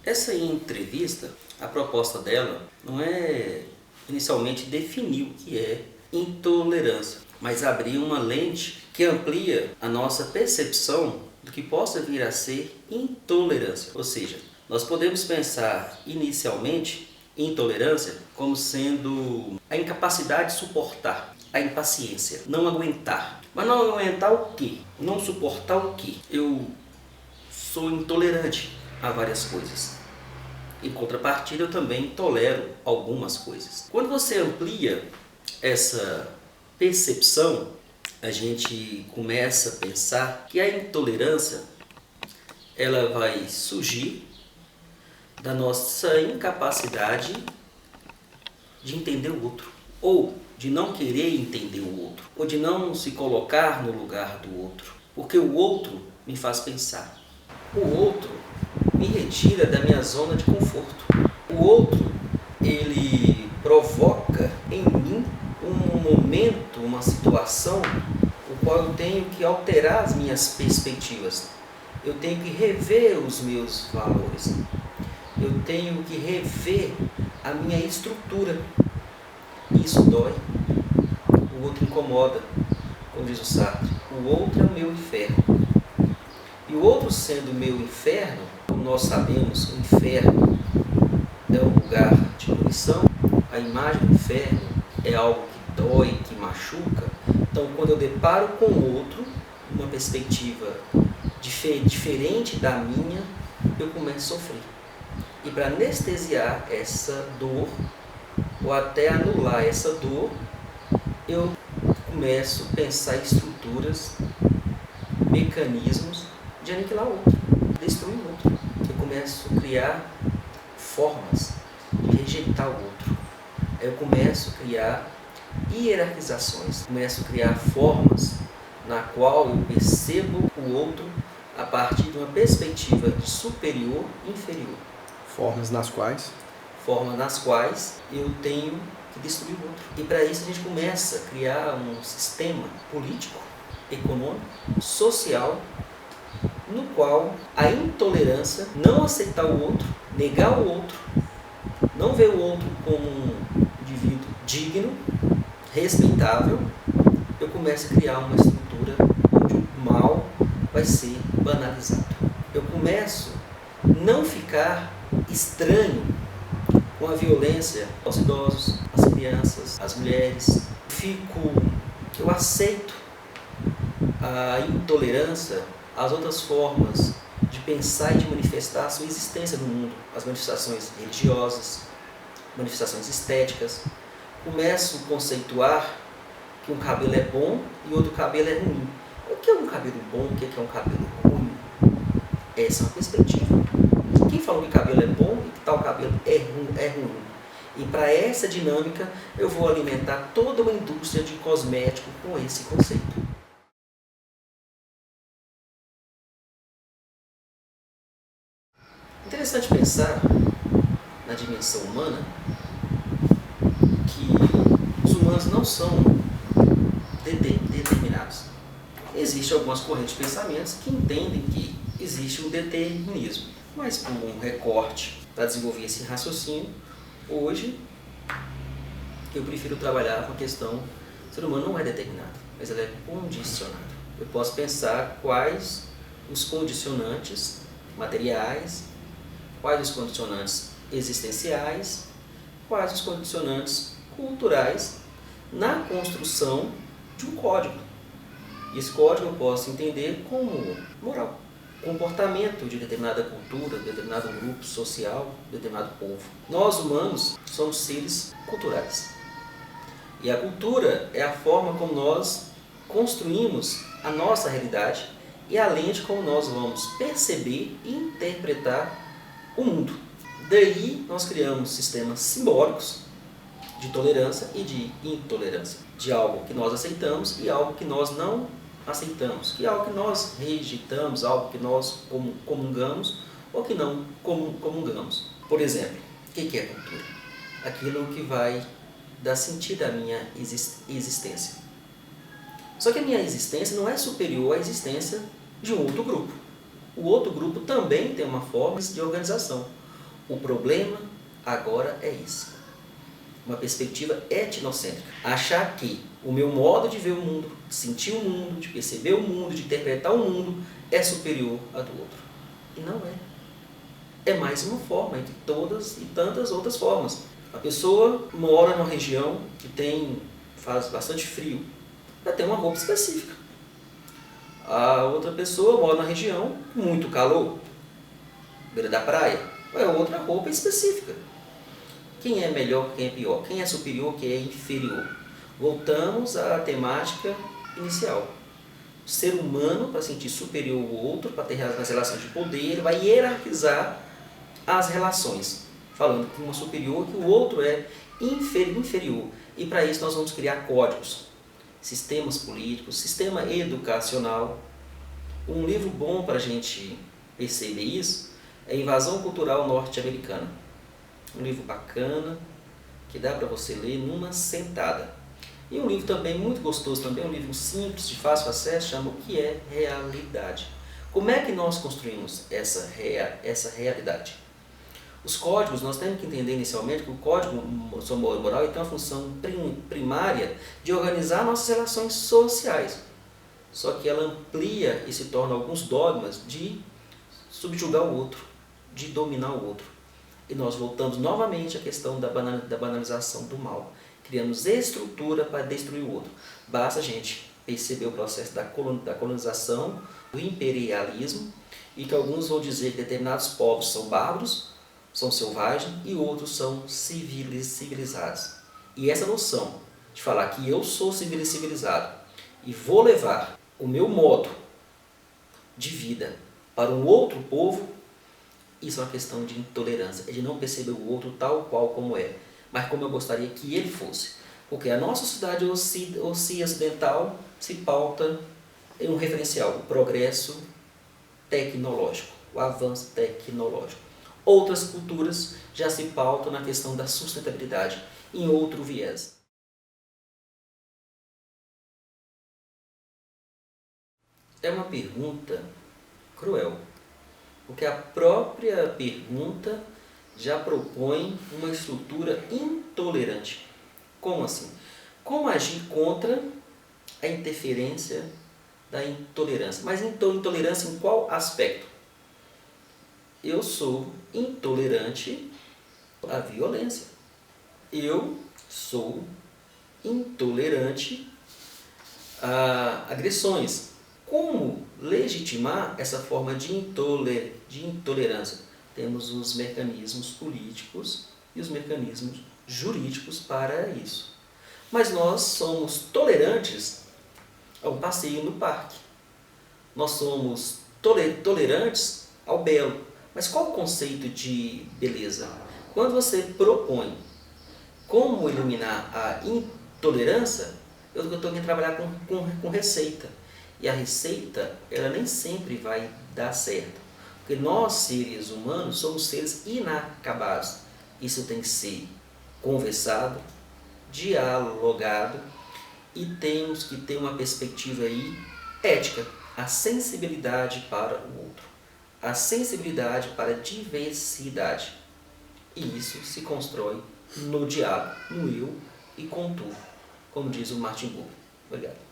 Essa entrevista, a proposta dela não é inicialmente definir o que é intolerância, mas abrir uma lente que amplia a nossa percepção do que possa vir a ser intolerância. Ou seja, nós podemos pensar inicialmente intolerância como sendo a incapacidade de suportar, a impaciência, não aguentar. Mas não aguentar o quê? Não suportar o quê? Eu sou intolerante a várias coisas. Em contrapartida, eu também tolero algumas coisas. Quando você amplia essa percepção, a gente começa a pensar que a intolerância ela vai surgir da nossa incapacidade de entender o outro, ou de não querer entender o outro, ou de não se colocar no lugar do outro, porque o outro me faz pensar. O outro me retira da minha zona de conforto. O outro, ele provoca em mim um momento, uma situação, o qual eu tenho que alterar as minhas perspectivas. Eu tenho que rever os meus valores. Eu tenho que rever a minha estrutura. Isso dói. O outro incomoda, como diz o Sartre. O outro é o meu inferno. E o outro sendo o meu inferno, como nós sabemos, o inferno é um lugar de punição, a imagem do inferno é algo que dói, que machuca. Então, quando eu deparo com o outro, uma perspectiva diferente da minha, eu começo a sofrer. E para anestesiar essa dor, ou até anular essa dor, eu começo a pensar em estruturas, mecanismos de aniquilar o outro, destruir o outro. Eu começo a criar formas de rejeitar o outro. Eu começo a criar hierarquizações, começo a criar formas na qual eu percebo o outro a partir de uma perspectiva de superior e inferior. Formas nas quais eu tenho que destruir o outro. E para isso a gente começa a criar um sistema político, econômico, social, no qual a intolerância, não aceitar o outro, negar o outro, não ver o outro como um indivíduo digno, respeitável, eu começo a criar uma estrutura onde o mal vai ser banalizado. Eu começo a não ficar estranho com a violência aos idosos, às crianças, às mulheres. Eu aceito a intolerância às outras formas de pensar e de manifestar a sua existência no mundo, as manifestações religiosas, manifestações estéticas. Começo a conceituar que um cabelo é bom e outro cabelo é ruim. O que é um cabelo bom, o que é um cabelo ruim? Essa é uma perspectiva. Quem falou que cabelo é bom e que tal cabelo é ruim? E para essa dinâmica eu vou alimentar toda uma indústria de cosmético com esse conceito. Interessante pensar na dimensão humana que os humanos não são determinados. Existem algumas correntes de pensamentos que entendem que existe um determinismo, mas por um recorte para desenvolver esse raciocínio, hoje eu prefiro trabalhar com a questão: o ser humano não é determinado, mas ele é condicionado. Eu posso pensar quais os condicionantes materiais, quais os condicionantes existenciais, quais os condicionantes culturais na construção de um código. E esse código eu posso entender como moral, comportamento de determinada cultura, de determinado grupo social, de determinado povo. Nós, humanos, somos seres culturais. E a cultura é a forma como nós construímos a nossa realidade e a lente como nós vamos perceber e interpretar o mundo. Daí nós criamos sistemas simbólicos de tolerância e de intolerância, de algo que nós aceitamos e algo que nós não aceitamos, que é algo que nós rejeitamos, algo que nós comungamos ou que não comungamos. Por exemplo, o que é cultura? Aquilo que vai dar sentido à minha existência. Só que a minha existência não é superior à existência de um outro grupo. O outro grupo também tem uma forma de organização. O problema agora é isso. Uma perspectiva etnocêntrica. Achar que o meu modo de ver o mundo, de sentir o mundo, de perceber o mundo, de interpretar o mundo é superior à do outro. E não é. É mais uma forma entre todas e tantas outras formas. A pessoa mora numa região que faz bastante frio, ela tem uma roupa específica. A outra pessoa mora numa região com muito calor, beira da praia, é outra roupa específica. Quem é melhor, quem é pior? Quem é superior, quem é inferior? Voltamos à temática inicial. O ser humano, para sentir superior ao outro, para ter as relações de poder, ele vai hierarquizar as relações, falando que uma superior, que o outro é inferior. E para isso nós vamos criar códigos, sistemas políticos, sistema educacional. Um livro bom para a gente perceber isso é Invasão Cultural Norte-Americana. Um livro bacana, que dá para você ler numa sentada. E um livro também muito gostoso, também um livro simples, de fácil acesso, chama O que é Realidade. Como é que nós construímos essa realidade? Os códigos, nós temos que entender inicialmente que o código moral tem uma função primária de organizar nossas relações sociais. Só que ela amplia e se torna alguns dogmas de subjugar o outro, de dominar o outro. E nós voltamos novamente à questão da banalização do mal. Criamos estrutura para destruir o outro. Basta a gente perceber o processo da colonização, do imperialismo, e que alguns vão dizer que determinados povos são bárbaros, são selvagens, e outros são civilizados. E essa noção de falar que eu sou civilizado e vou levar o meu modo de vida para um outro povo, isso é uma questão de intolerância, é de não perceber o outro tal qual como é, mas como eu gostaria que ele fosse. Porque a nossa sociedade ocidental se pauta em um referencial, o progresso tecnológico, o avanço tecnológico. Outras culturas já se pautam na questão da sustentabilidade, em outro viés. É uma pergunta cruel, porque a própria pergunta já propõe uma estrutura intolerante. Como assim? Como agir contra a interferência da intolerância? Mas intolerância em qual aspecto? Eu sou intolerante à violência. Eu sou intolerante a agressões. Como legitimar essa forma de intolerância? Temos os mecanismos políticos e os mecanismos jurídicos para isso. Mas nós somos tolerantes ao passeio no parque. Nós somos tolerantes ao belo. Mas qual o conceito de beleza? Quando você propõe como eliminar a intolerância, eu estou aqui a trabalhar com receita. E a receita, ela nem sempre vai dar certo. Porque nós, seres humanos, somos seres inacabados. Isso tem que ser conversado, dialogado, e temos que ter uma perspectiva aí ética, a sensibilidade para o outro, a sensibilidade para a diversidade. E isso se constrói no diálogo, no eu e com tu, como diz o Martin Buber. Obrigado.